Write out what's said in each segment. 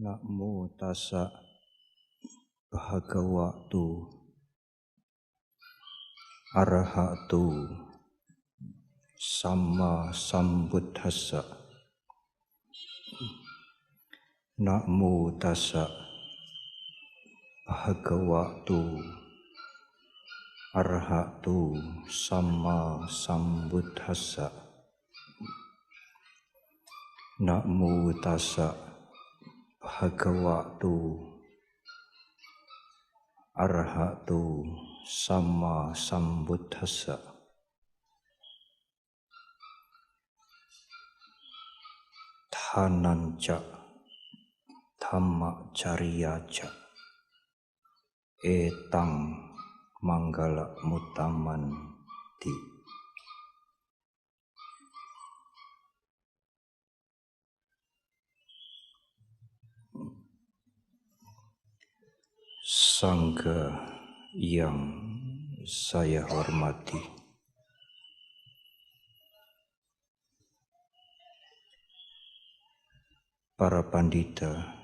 Namo tassa bhagavato arahato samma sambuddhassa. Namo tassa bhagavato arahato samma sambuddhassa. Namo tassa bhagavato arahato samma sambuddhassa. Dhananca dhammacariyaca etang manggala mutamanti. Sangha yang saya hormati, para pandita,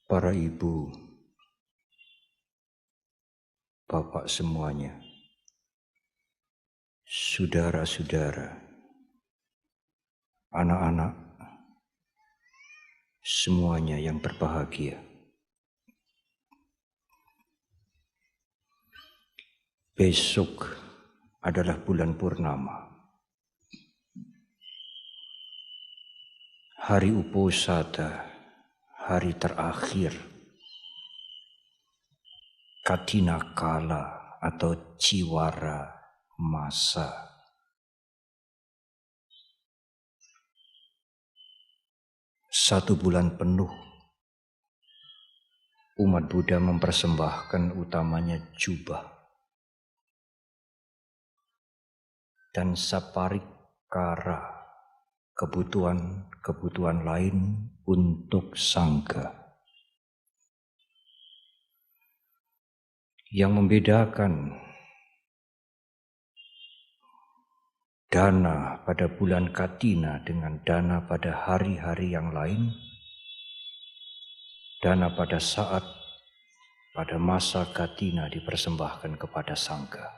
para ibu, bapak semuanya, saudara-saudara, anak-anak, semuanya yang berbahagia. Besok adalah bulan purnama, hari Uposatha, hari terakhir Kathina Kala atau Ciwara masa. Satu bulan penuh umat Buddha mempersembahkan utamanya jubah dan saparikara, kebutuhan lain untuk sangha. Yang membedakan dana pada bulan Kathina dengan dana pada hari-hari yang lain, dana pada masa Kathina dipersembahkan kepada sangha.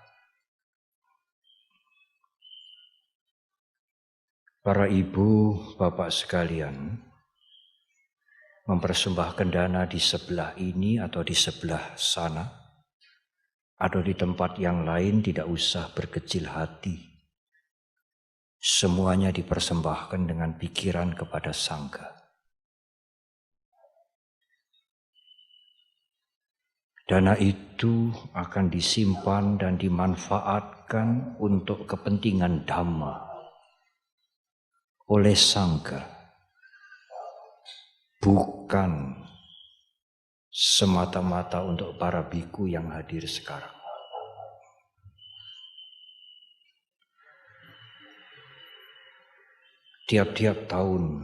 Para ibu, bapak sekalian, mempersembahkan dana di sebelah ini atau di sebelah sana, atau di tempat yang lain, tidak usah berkecil hati. Semuanya dipersembahkan dengan pikiran kepada sangha. Dana itu akan disimpan dan dimanfaatkan untuk kepentingan Dhamma oleh sangha, bukan semata-mata untuk para biku yang hadir sekarang. Tiap-tiap tahun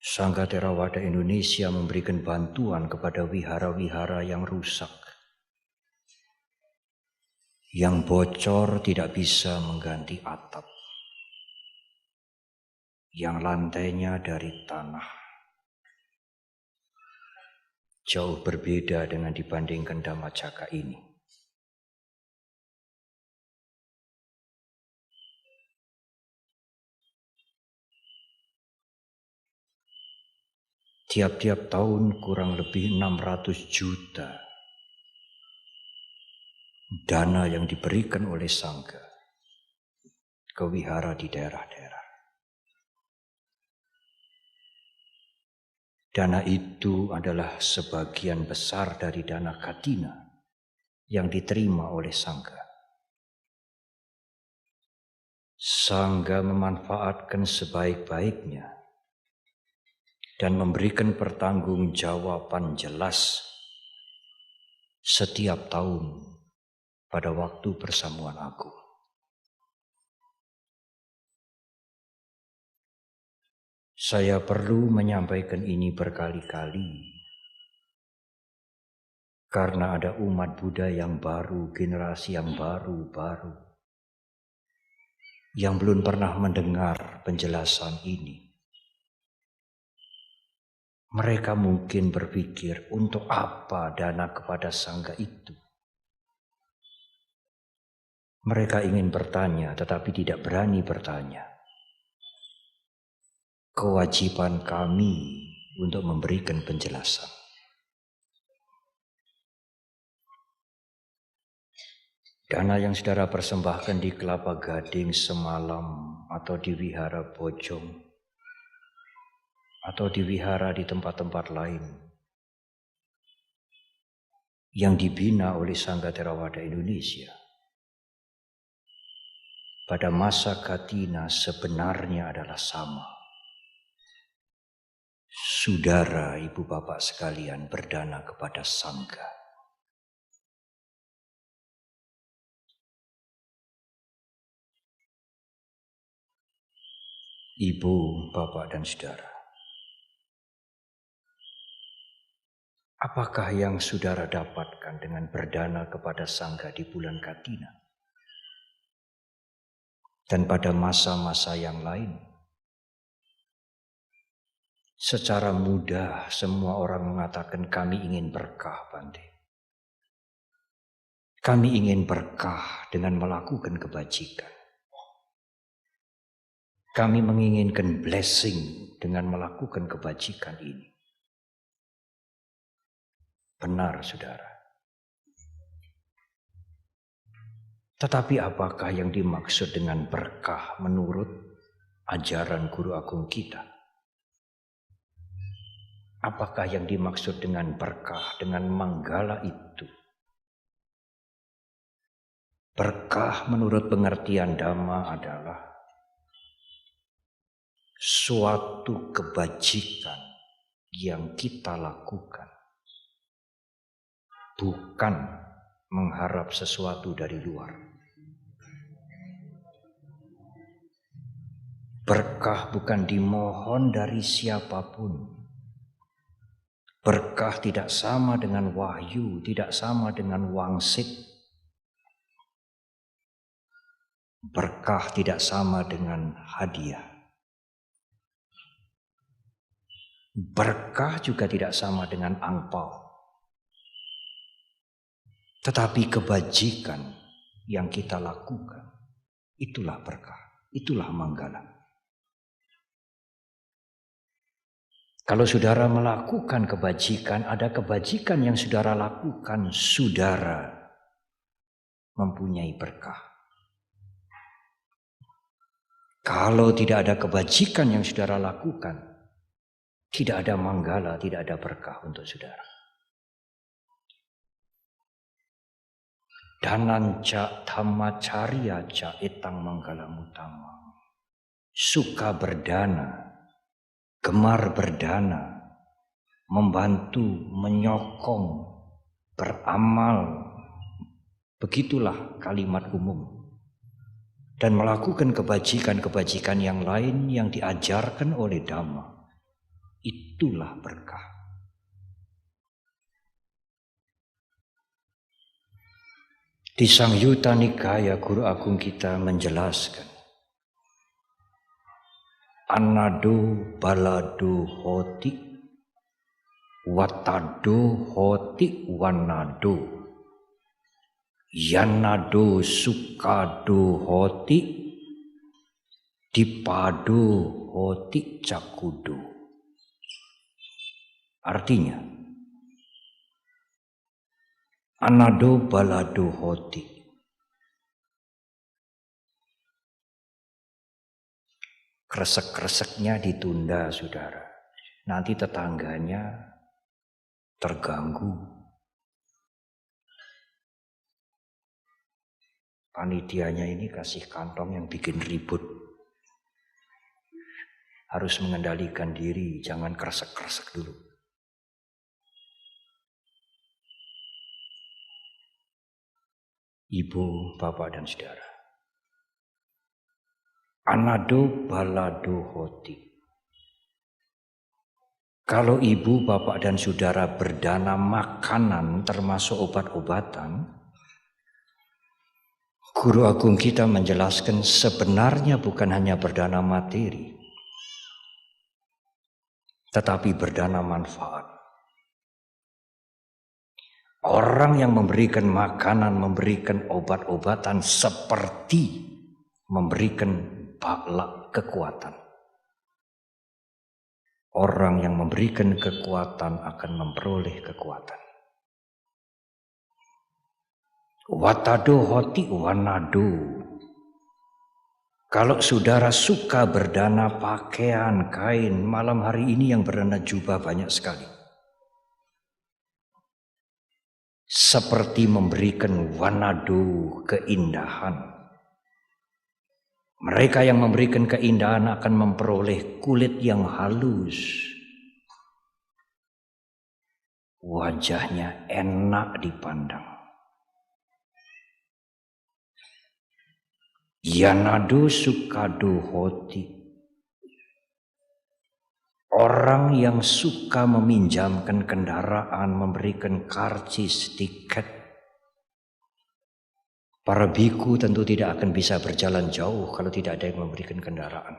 Sangha Theravada Indonesia memberikan bantuan kepada wihara-wihara yang rusak, yang bocor tidak bisa mengganti atap, yang lantainya dari tanah. Jauh berbeda dengan dibandingkan Dhammacakka ini. Tiap-tiap tahun kurang lebih 600 juta dana yang diberikan oleh sangha ke wihara di daerah-daerah. Dana itu adalah sebagian besar dari dana Kathina yang diterima oleh sangha. Sangha memanfaatkan sebaik-baiknya dan memberikan pertanggungjawaban jelas setiap tahun pada waktu persamuan agung. Saya perlu menyampaikan ini berkali-kali Karena ada umat Buddha yang baru, generasi yang baru yang belum pernah mendengar penjelasan ini. Mereka mungkin berpikir, untuk apa dana kepada sangga itu? Mereka ingin bertanya, tetapi tidak berani bertanya. Kewajiban kami untuk memberikan penjelasan. Dana yang saudara persembahkan di Kelapa Gading semalam, atau di Wihara Bojong, atau di wihara di tempat-tempat lain, yang dibina oleh Sangga Theravada Indonesia, pada masa Katina sebenarnya adalah sama. Saudara, ibu bapak sekalian berdana kepada Sangga. Ibu, bapak, dan saudara, apakah yang saudara dapatkan dengan berdana kepada Sangga di bulan Katina? Dan pada masa-masa yang lain? Secara mudah semua orang mengatakan kami ingin berkah, Bante. Kami ingin berkah dengan melakukan kebajikan. Kami menginginkan blessing dengan melakukan kebajikan ini. Benar, saudara. Tetapi apakah yang dimaksud dengan berkah menurut ajaran Guru Agung kita? Apakah yang dimaksud dengan berkah, dengan manggala itu? Berkah menurut pengertian Dhamma adalah suatu kebajikan yang kita lakukan, bukan mengharap sesuatu dari luar. Berkah bukan dimohon dari siapapun. Berkah tidak sama dengan wahyu, tidak sama dengan wangsit. Berkah tidak sama dengan hadiah. Berkah juga tidak sama dengan angpau. Tetapi kebajikan yang kita lakukan, itulah berkah, itulah manggala. Kalau saudara melakukan kebajikan, ada kebajikan yang saudara lakukan, saudara mempunyai berkah. Kalau tidak ada kebajikan yang saudara lakukan, tidak ada manggala, tidak ada berkah untuk saudara. Dananca dhammacarya ca etang manggala mutama. Suka berdana, gemar berdana, membantu, menyokong, beramal. Begitulah kalimat umum. Dan melakukan kebajikan-kebajikan yang lain yang diajarkan oleh Dhamma. Itulah berkah. Di Sangyutta Nikaya Guru Agung kita menjelaskan, Anado balado hoti, watado hoti wanado. Yanado sukado hoti, dipado hoti cakudo. Artinya, anado balado hoti. Kresek-kreseknya ditunda, saudara. Nanti tetangganya terganggu. Panitianya ini kasih kantong yang bikin ribut. Harus mengendalikan diri, jangan kresek-kresek dulu. Ibu, bapak, dan saudara. Anado balado hoti. Kalau ibu, bapak, dan saudara berdana makanan termasuk obat-obatan, Guru Agung kita menjelaskan sebenarnya bukan hanya berdana materi, tetapi berdana manfaat. Orang yang memberikan makanan, memberikan obat-obatan seperti memberikan baklak kekuatan. Orang yang memberikan kekuatan akan memperoleh kekuatan. Watado hoti wanado. Kalau saudara suka berdana pakaian, kain, malam hari ini yang berdana jubah banyak sekali. Seperti memberikan wanado, keindahan. Mereka yang memberikan keindahan akan memperoleh kulit yang halus. Wajahnya enak dipandang. Yanado sukado hoti. Orang yang suka meminjamkan kendaraan, memberikan karcis, tiket. Para biku tentu tidak akan bisa berjalan jauh kalau tidak ada yang memberikan kendaraan.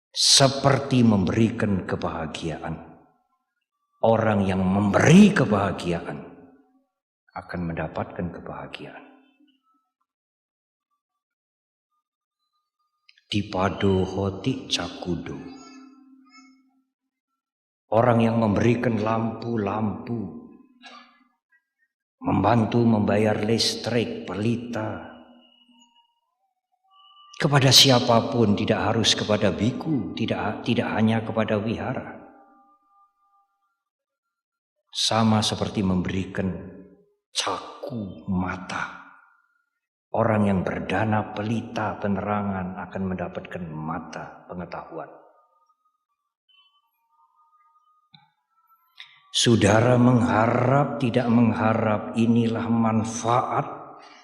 Seperti memberikan kebahagiaan. Orang yang memberi kebahagiaan akan mendapatkan kebahagiaan. Dipado hoti cakudo. Orang yang memberikan lampu-lampu, membantu membayar listrik, pelita. Kepada siapapun, tidak harus kepada biku, tidak hanya kepada wihara. Sama seperti memberikan caku mata. Orang yang berdana pelita penerangan akan mendapatkan mata pengetahuan. Saudara mengharap, tidak mengharap, inilah manfaat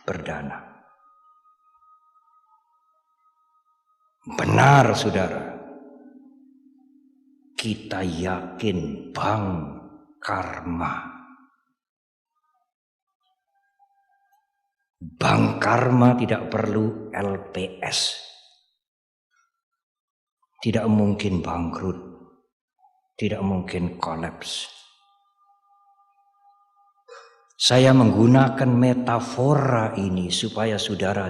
berdana. Benar saudara, kita yakin bank karma. Bank karma tidak perlu LPS. Tidak mungkin bangkrut, tidak mungkin kolaps. Saya menggunakan metafora ini supaya saudara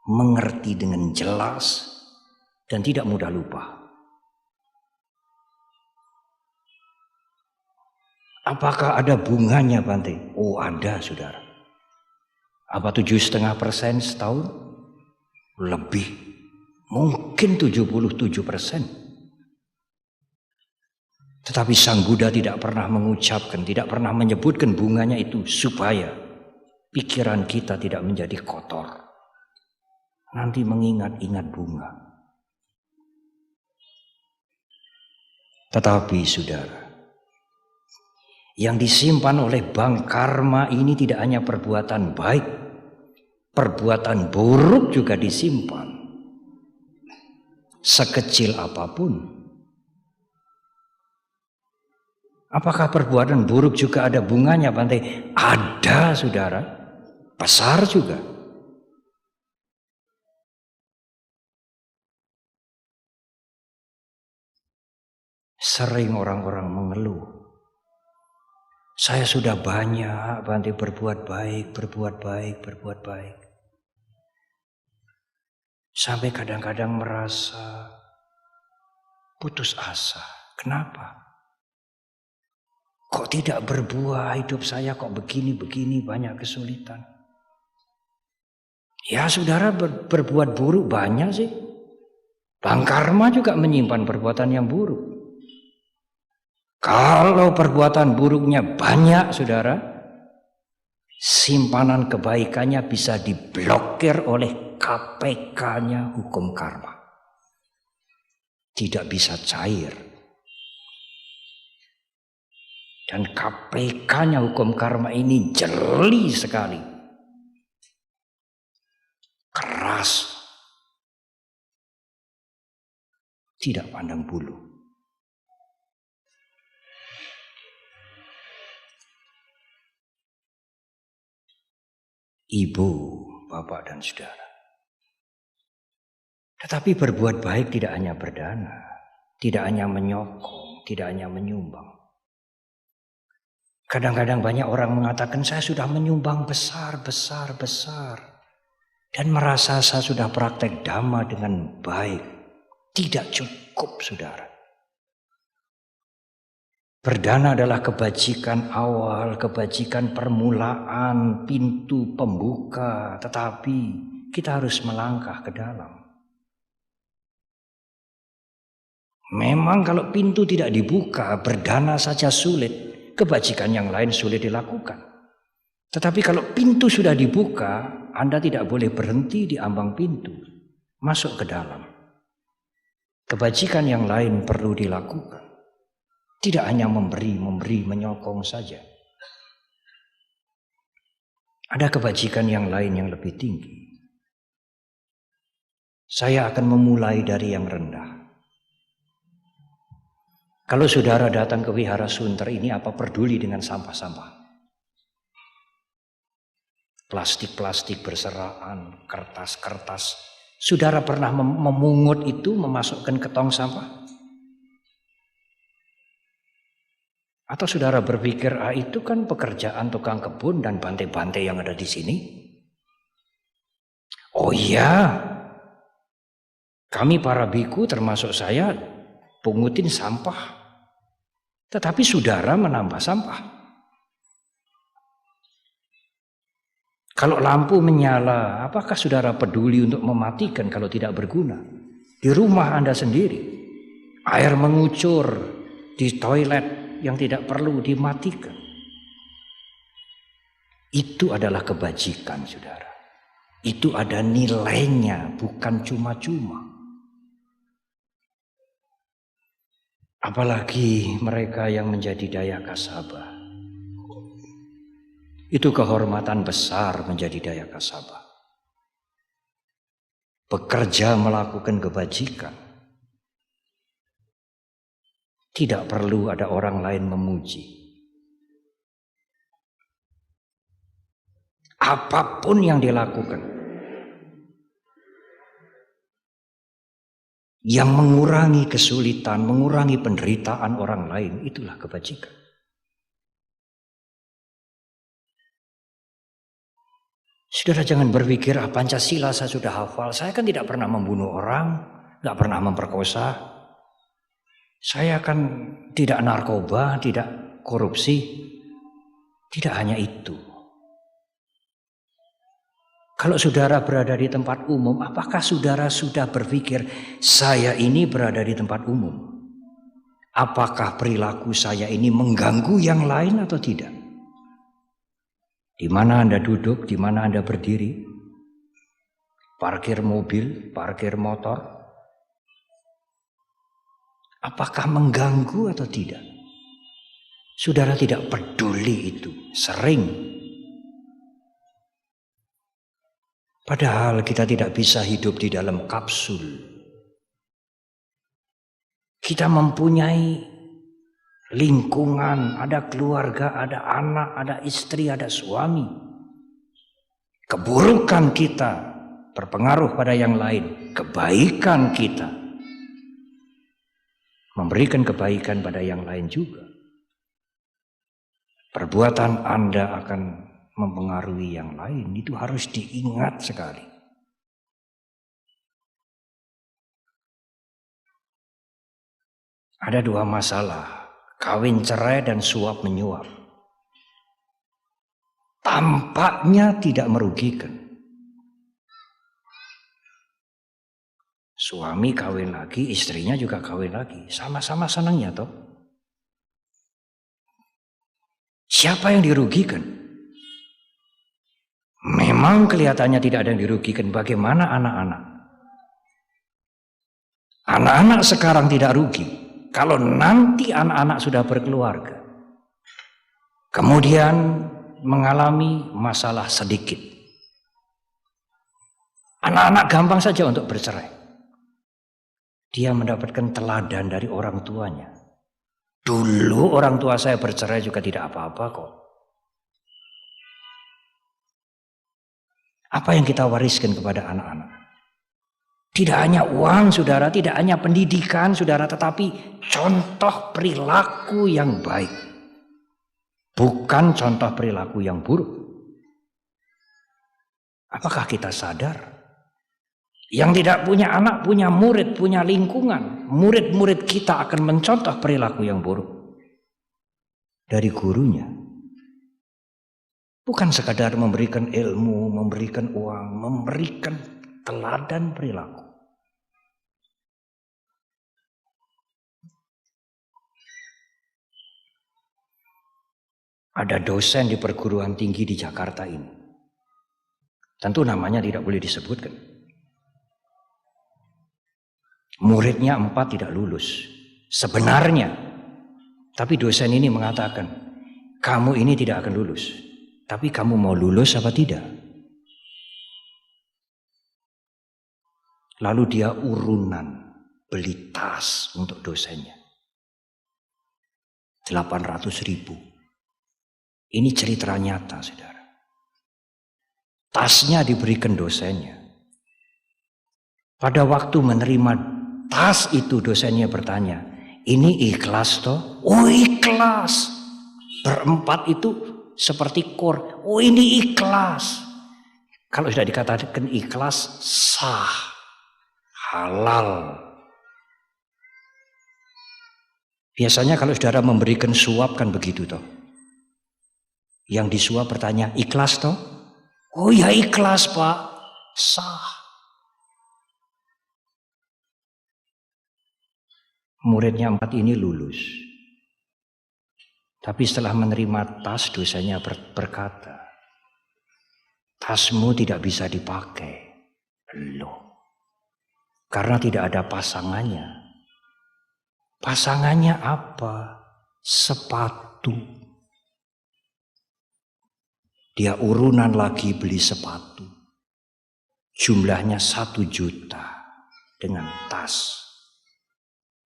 mengerti dengan jelas dan tidak mudah lupa. Apakah ada bunganya, Bante? Oh, ada, saudara. Apa 7,5% setahun? Lebih. Mungkin 77%. Tetapi Sang Buddha tidak pernah mengucapkan, tidak pernah menyebutkan bunganya itu supaya pikiran kita tidak menjadi kotor. Nanti mengingat-ingat bunga. Tetapi saudara, yang disimpan oleh bank karma ini tidak hanya perbuatan baik, perbuatan buruk juga disimpan. Sekecil apapun. Apakah perbuatan buruk juga ada bunganya, Bante? Ada, saudara. Besar juga. Sering orang-orang mengeluh. Saya sudah banyak, Bante, berbuat baik, berbuat baik, berbuat baik. Sampai kadang-kadang merasa putus asa. Kenapa? Kok tidak berbuah hidup saya, kok begini-begini, banyak kesulitan. Ya saudara, berbuat buruk banyak sih. Bank karma juga menyimpan perbuatan yang buruk. Kalau perbuatan buruknya banyak saudara, simpanan kebaikannya bisa diblokir oleh KPK-nya hukum karma. Tidak bisa cair. Dan KPK-nya hukum karma ini jeli sekali. Keras. Tidak pandang bulu. ibu, bapak dan saudara. Tetapi berbuat baik tidak hanya berdana, tidak hanya menyokong, tidak hanya menyumbang. Kadang-kadang banyak orang mengatakan saya sudah menyumbang besar dan merasa saya sudah praktek dhamma dengan baik. Tidak cukup, saudara. Berdana adalah kebajikan awal, kebajikan permulaan, pintu pembuka, tetapi kita harus melangkah ke dalam. Memang kalau pintu tidak dibuka, berdana saja sulit, kebajikan yang lain sulit dilakukan. Tetapi kalau pintu sudah dibuka, Anda tidak boleh berhenti di ambang pintu, masuk ke dalam. Kebajikan yang lain perlu dilakukan. Tidak hanya memberi, menyokong saja. Ada kebajikan yang lain yang lebih tinggi. Saya akan memulai dari yang rendah. Kalau saudara datang ke Wihara Sunter ini, apa peduli dengan sampah-sampah? Plastik-plastik berserakan, kertas-kertas. Saudara pernah memungut itu, memasukkan ke tong sampah? Atau saudara berpikir, itu kan pekerjaan tukang kebun dan bantai-bantai yang ada di sini? Oh iya, kami para biku termasuk saya pungutin sampah. Tetapi saudara menambah sampah. Kalau lampu menyala, apakah saudara peduli untuk mematikan kalau tidak berguna? Di rumah Anda sendiri, air mengucur di toilet yang tidak perlu dimatikan. Itu adalah kebajikan, saudara. Itu ada nilainya, bukan cuma-cuma. Apalagi mereka yang menjadi daya kasabah. Itu kehormatan besar menjadi daya kasabah. Bekerja melakukan kebajikan. Tidak perlu ada orang lain memuji. Apapun yang dilakukan, yang mengurangi kesulitan, mengurangi penderitaan orang lain, itulah kebajikan. Saudara jangan berpikir, Pancasila saya sudah hafal, saya kan tidak pernah membunuh orang, gak pernah memperkosa, saya kan tidak narkoba, tidak korupsi. Tidak hanya itu. Kalau saudara berada di tempat umum, apakah saudara sudah berpikir, saya ini berada di tempat umum? Apakah perilaku saya ini mengganggu yang lain atau tidak? Di mana Anda duduk, di mana Anda berdiri? Parkir mobil, parkir motor. Apakah mengganggu atau tidak? Saudara tidak peduli itu, sering. Padahal kita tidak bisa hidup di dalam kapsul. Kita mempunyai lingkungan, ada keluarga, ada anak, ada istri, ada suami. Keburukan kita berpengaruh pada yang lain. Kebaikan kita memberikan kebaikan pada yang lain juga. Perbuatan Anda akan mempengaruhi yang lain, itu harus diingat sekali. Ada dua masalah, kawin cerai dan suap menyuap. Tampaknya tidak merugikan. Suami kawin lagi, istrinya juga kawin lagi, sama-sama senangnya toh. Siapa yang dirugikan? Memang kelihatannya tidak ada yang dirugikan. Bagaimana anak-anak? Anak-anak sekarang tidak rugi. Kalau nanti anak-anak sudah berkeluarga, kemudian mengalami masalah sedikit, anak-anak gampang saja untuk bercerai. Dia mendapatkan teladan dari orang tuanya. Dulu orang tua saya bercerai juga tidak apa-apa kok. Apa yang kita wariskan kepada anak-anak? Tidak hanya uang, saudara, tidak hanya pendidikan, saudara, tetapi contoh perilaku yang baik. Bukan contoh perilaku yang buruk. Apakah kita sadar? Yang tidak punya anak, punya murid, punya lingkungan. Murid-murid kita akan mencontoh perilaku yang buruk dari gurunya. Bukan sekadar memberikan ilmu, memberikan uang, memberikan teladan perilaku. Ada dosen di perguruan tinggi di Jakarta ini. Tentu namanya tidak boleh disebutkan. Muridnya 4 tidak lulus. Sebenarnya. Tapi dosen ini mengatakan, kamu ini tidak akan lulus. Tapi kamu mau lulus apa tidak? Lalu dia urunan beli tas untuk dosennya. 800.000. Ini cerita nyata, saudara. Tasnya diberikan dosennya. Pada waktu menerima tas itu, dosennya bertanya, ini ikhlas toh? Oh, ikhlas. Berempat itu seperti kor. Oh, ini ikhlas. Kalau sudah dikatakan ikhlas, sah, halal. Biasanya kalau saudara memberikan suap kan begitu toh. Yang disuap bertanya, ikhlas toh? Oh ya ikhlas Pak, sah. Muridnya 4 ini lulus. Tapi setelah menerima tas, dosennya berkata, tasmu tidak bisa dipakai. Loh, karena tidak ada pasangannya. Pasangannya apa? Sepatu. Dia urunan lagi beli sepatu. Jumlahnya 1 juta dengan tas.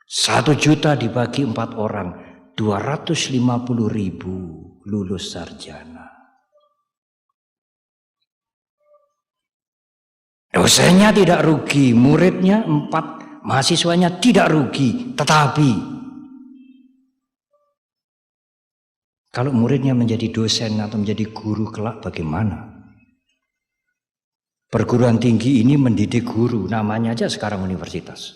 1 juta dibagi 4 orang, 250.000 lulus sarjana. Dosennya tidak rugi, muridnya 4, mahasiswanya tidak rugi, tetapi kalau muridnya menjadi dosen atau menjadi guru kelak bagaimana? Perguruan tinggi ini mendidik guru, namanya aja sekarang universitas.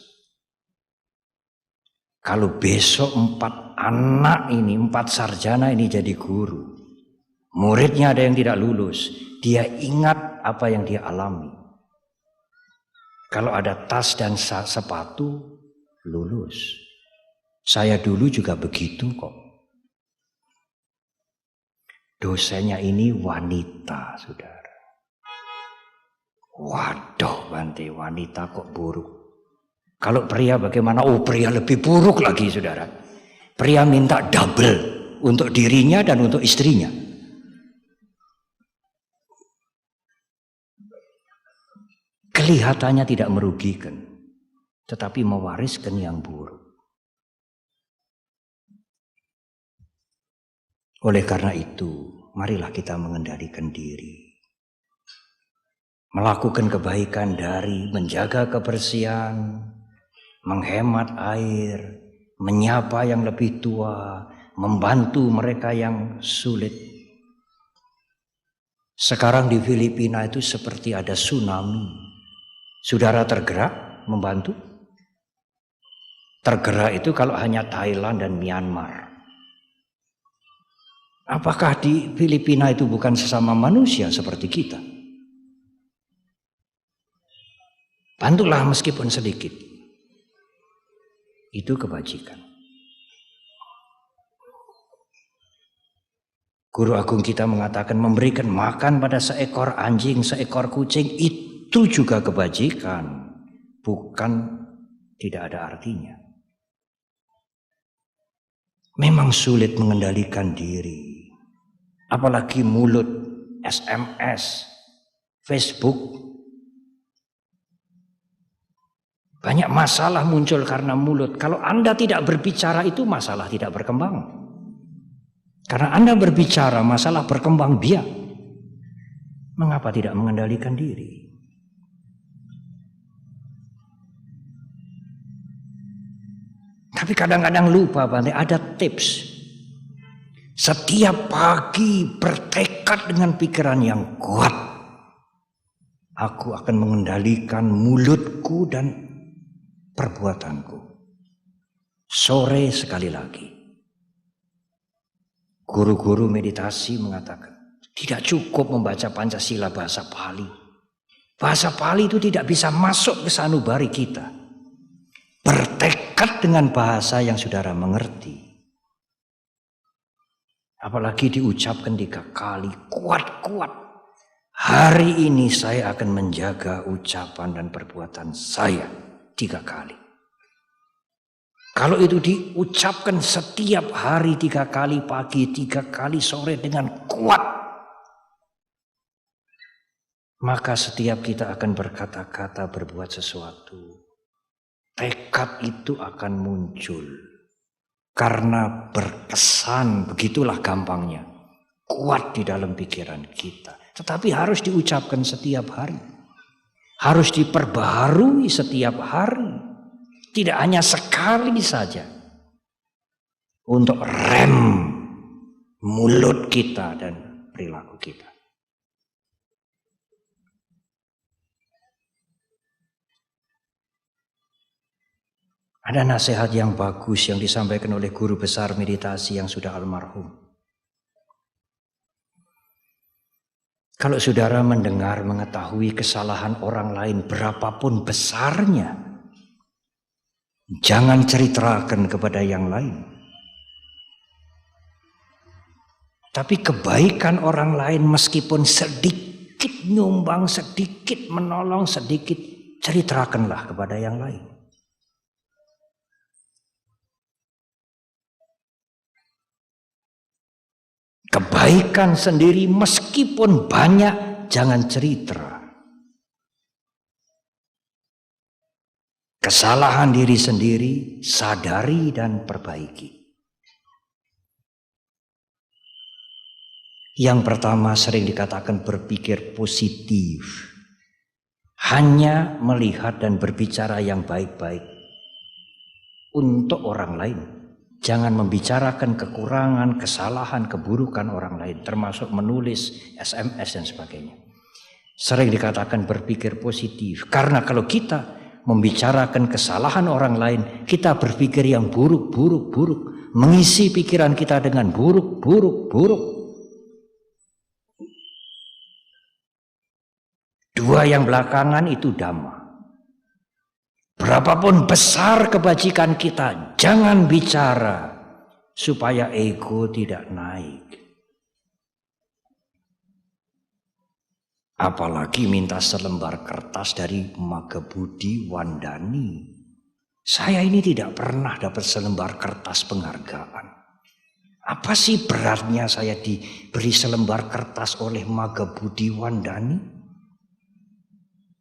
Kalau besok 4 anak ini, 4 sarjana ini jadi guru, muridnya ada yang tidak lulus, dia ingat apa yang dia alami. Kalau ada tas dan sepatu, lulus. Saya dulu juga begitu kok. Dosennya ini wanita, saudara. Waduh, Bante, wanita kok buruk. Kalau pria bagaimana? Oh, pria lebih buruk lagi, saudara. Pria minta double untuk dirinya dan untuk istrinya. Kelihatannya tidak merugikan, tetapi mewariskan yang buruk. Oleh karena itu, marilah kita mengendalikan diri. Melakukan kebaikan dari menjaga kebersihan, menghemat air, menyapa yang lebih tua, membantu mereka yang sulit. Sekarang di Filipina itu seperti ada tsunami. Saudara tergerak membantu? Tergerak itu kalau hanya Thailand dan Myanmar. Apakah di Filipina itu bukan sesama manusia seperti kita? Bantulah meskipun sedikit. Itu kebajikan. Guru agung kita mengatakan memberikan makan pada seekor anjing, seekor kucing itu juga kebajikan. Bukan tidak ada artinya. Memang sulit mengendalikan diri. Apalagi mulut, SMS, Facebook. Banyak masalah muncul karena mulut. Kalau Anda tidak berbicara itu masalah tidak berkembang. Karena Anda berbicara masalah berkembang biak. Mengapa tidak mengendalikan diri? Tapi kadang-kadang lupa, Bante, ada tips. Setiap pagi bertekad dengan pikiran yang kuat. Aku akan mengendalikan mulutku dan perbuatanku. Sore sekali lagi. Guru-guru meditasi mengatakan, tidak cukup membaca Pancasila bahasa Pali. Bahasa Pali itu tidak bisa masuk ke sanubari kita. Bertekad dengan bahasa yang saudara mengerti. Apalagi diucapkan 3 kali, kuat-kuat. Hari ini saya akan menjaga ucapan dan perbuatan saya 3 kali. Kalau itu diucapkan setiap hari 3 kali pagi, 3 kali sore dengan kuat, maka setiap kita akan berkata-kata, berbuat sesuatu. Tekad itu akan muncul. Karena berkesan, begitulah gampangnya. Kuat di dalam pikiran kita. Tetapi harus diucapkan setiap hari. Harus diperbaharui setiap hari. Tidak hanya sekali saja. Untuk rem mulut kita dan perilaku kita. Ada nasihat yang bagus yang disampaikan oleh guru besar meditasi yang sudah almarhum. Kalau saudara mendengar, mengetahui kesalahan orang lain berapapun besarnya, jangan ceritakan kepada yang lain. Tapi kebaikan orang lain meskipun sedikit nyumbang, sedikit menolong, sedikit, ceritakanlah kepada yang lain. Kebaikan sendiri meskipun banyak, jangan cerita. Kesalahan diri sendiri, sadari dan perbaiki. Yang pertama sering dikatakan berpikir positif. Hanya melihat dan berbicara yang baik-baik untuk orang lain. Jangan membicarakan kekurangan, kesalahan, keburukan orang lain, termasuk menulis SMS dan sebagainya. Sering dikatakan berpikir positif, karena kalau kita membicarakan kesalahan orang lain, kita berpikir yang buruk, mengisi pikiran kita dengan buruk. Dua yang belakangan itu dhamma. Berapapun besar kebajikan kita, jangan bicara supaya ego tidak naik. Apalagi minta selembar kertas dari Magabudi Wandani. Saya ini tidak pernah dapat selembar kertas penghargaan. Apa sih beratnya saya diberi selembar kertas oleh Magabudi Wandani?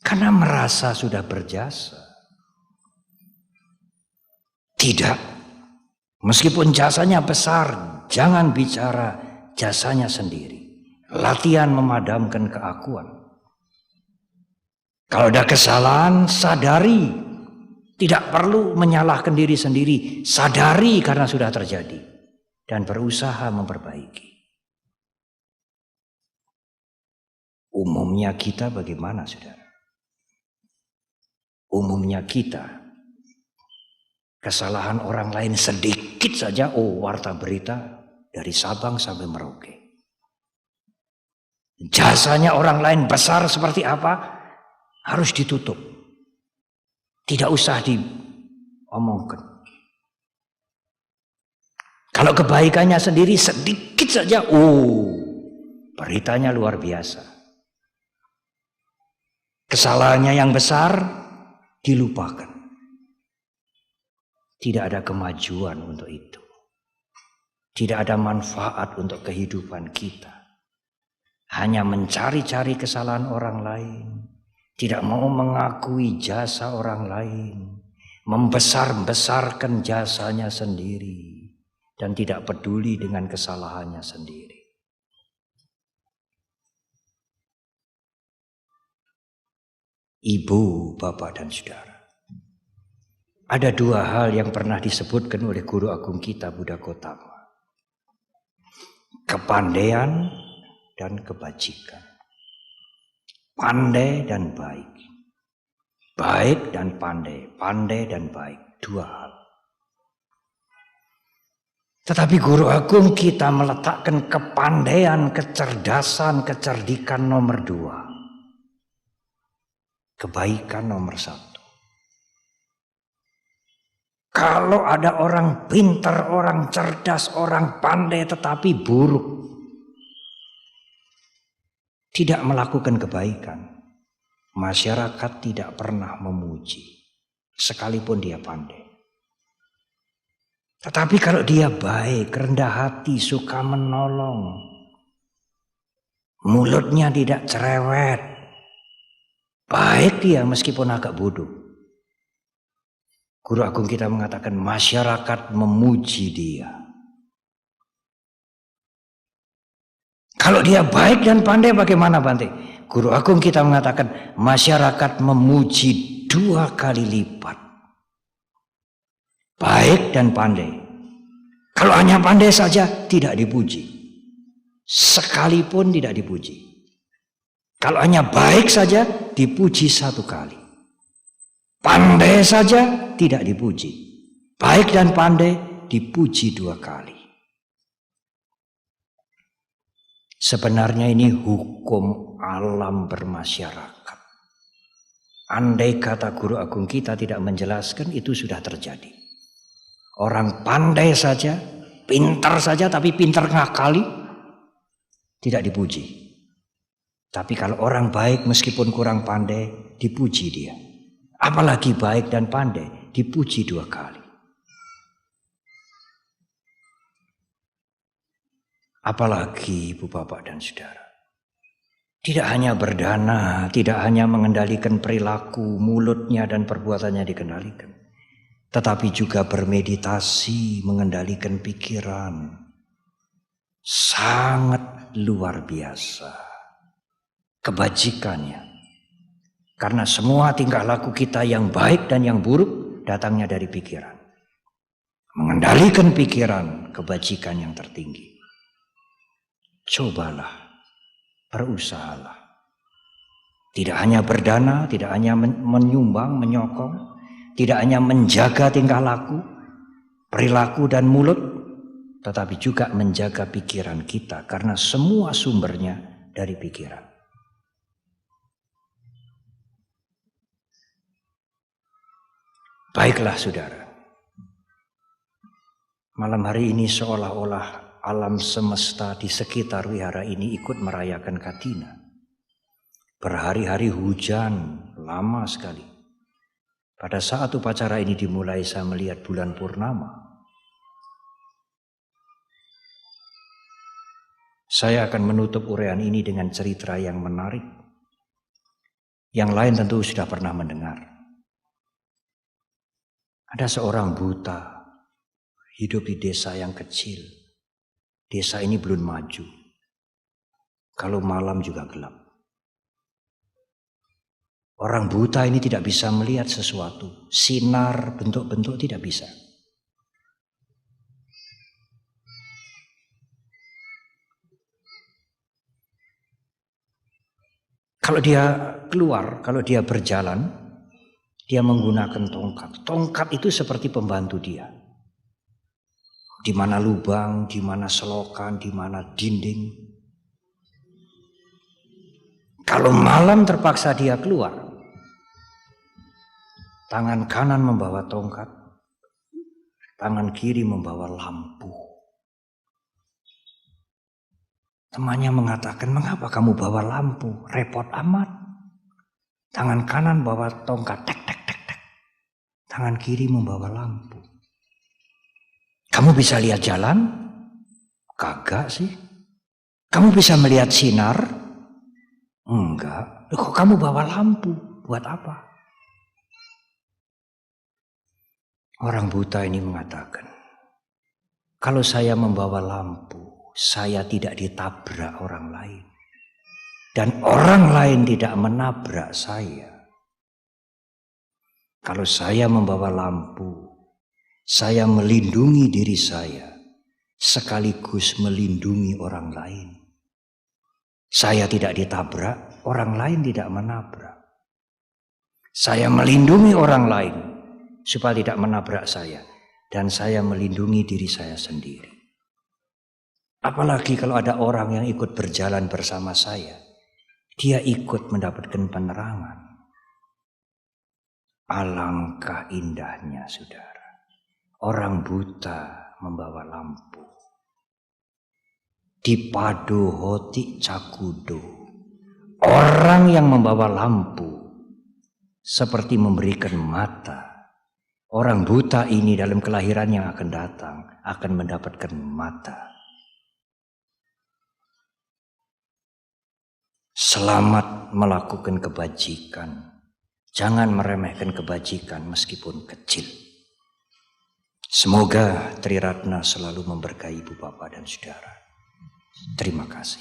Karena merasa sudah berjasa. Tidak, meskipun jasanya besar, jangan bicara jasanya sendiri. Latihan memadamkan keakuan. Kalau ada kesalahan, sadari. Tidak perlu menyalahkan diri sendiri, sadari karena sudah terjadi. Dan berusaha memperbaiki. Umumnya kita bagaimana, saudara? Umumnya kita, kesalahan orang lain sedikit saja, warta berita dari Sabang sampai Merauke. Jasanya orang lain besar seperti apa, harus ditutup. Tidak usah diomongkan. Kalau kebaikannya sendiri sedikit saja, beritanya luar biasa. Kesalahannya yang besar, dilupakan. Tidak ada kemajuan untuk itu. Tidak ada manfaat untuk kehidupan kita. Hanya mencari-cari kesalahan orang lain. Tidak mau mengakui jasa orang lain. Membesar-besarkan jasanya sendiri. Dan tidak peduli dengan kesalahannya sendiri. Ibu, bapak, dan saudara. Ada dua hal yang pernah disebutkan oleh guru agung kita Buddha Gautama. Kepandaian dan kebajikan. Pandai dan baik. Baik dan pandai. Pandai dan baik. Dua hal. Tetapi guru agung kita meletakkan kepandaian, kecerdasan, kecerdikan nomor 2. Kebaikan nomor 1. Kalau ada orang pintar, orang cerdas, orang pandai tetapi buruk, tidak melakukan kebaikan, masyarakat tidak pernah memuji, sekalipun dia pandai. Tetapi kalau dia baik, rendah hati, suka menolong, mulutnya tidak cerewet, baik dia meskipun agak bodoh. Guru agung kita mengatakan masyarakat memuji dia. Kalau dia baik dan pandai bagaimana Bante? Guru agung kita mengatakan masyarakat memuji 2 kali lipat. Baik dan pandai. Kalau hanya pandai saja tidak dipuji. Sekalipun tidak dipuji. Kalau hanya baik saja dipuji 1 kali. Pandai saja tidak dipuji. Baik dan pandai dipuji 2 kali. Sebenarnya ini hukum alam bermasyarakat. Andai kata guru agung kita tidak menjelaskan, itu sudah terjadi. Orang pandai saja, pintar saja, tapi pintar ngakali, tidak dipuji. Tapi kalau orang baik meskipun kurang pandai, dipuji dia. Apalagi baik dan pandai, dipuji 2 kali. Apalagi ibu bapak dan saudara. Tidak hanya berdana, tidak hanya mengendalikan perilaku, mulutnya dan perbuatannya dikendalikan. Tetapi juga bermeditasi, mengendalikan pikiran. Sangat luar biasa kebajikannya. Karena semua tingkah laku kita yang baik dan yang buruk datangnya dari pikiran. Mengendalikan pikiran, kebajikan yang tertinggi. Cobalah, berusahalah. Tidak hanya berdana, tidak hanya menyumbang, menyokong. Tidak hanya menjaga tingkah laku, perilaku dan mulut, tetapi juga menjaga pikiran kita karena semua sumbernya dari pikiran. Baiklah saudara, malam hari ini seolah-olah alam semesta di sekitar wihara ini ikut merayakan Katina. Berhari-hari hujan, lama sekali. Pada saat upacara ini dimulai, saya melihat bulan purnama. Saya akan menutup uraian ini dengan cerita yang menarik. Yang lain tentu sudah pernah mendengar. Ada seorang buta, hidup di desa yang kecil. Desa ini belum maju. Kalau malam juga gelap. Orang buta ini tidak bisa melihat sesuatu. Sinar, bentuk-bentuk tidak bisa. Kalau dia keluar, kalau dia berjalan, dia menggunakan tongkat. Tongkat itu seperti pembantu dia. Di mana lubang, di mana selokan, di mana dinding. Kalau malam terpaksa dia keluar. Tangan kanan membawa tongkat, tangan kiri membawa lampu. Temannya mengatakan, mengapa kamu bawa lampu? Repot amat. Tangan kanan bawa tongkat, tek, tek, tek, tek. Tangan kiri membawa lampu. Kamu bisa lihat jalan? Kagak sih. Kamu bisa melihat sinar? Enggak. Kok kamu bawa lampu? Buat apa? Orang buta ini mengatakan, kalau saya membawa lampu, saya tidak ditabrak orang lain. Dan orang lain tidak menabrak saya. Kalau saya membawa lampu, saya melindungi diri saya sekaligus melindungi orang lain. Saya tidak ditabrak, orang lain tidak menabrak. Saya melindungi orang lain supaya tidak menabrak saya, dan saya melindungi diri saya sendiri. Apalagi kalau ada orang yang ikut berjalan bersama saya, dia ikut mendapatkan penerangan. Alangkah indahnya, saudara, orang buta membawa lampu. Dipadu hoti cakudo, orang yang membawa lampu seperti memberikan mata. Orang buta ini dalam kelahiran yang akan datang akan mendapatkan mata. Selamat melakukan kebajikan. Jangan meremehkan kebajikan meskipun kecil. Semoga Tri Ratna selalu memberkahi Ibu Bapak dan Saudara. Terima kasih.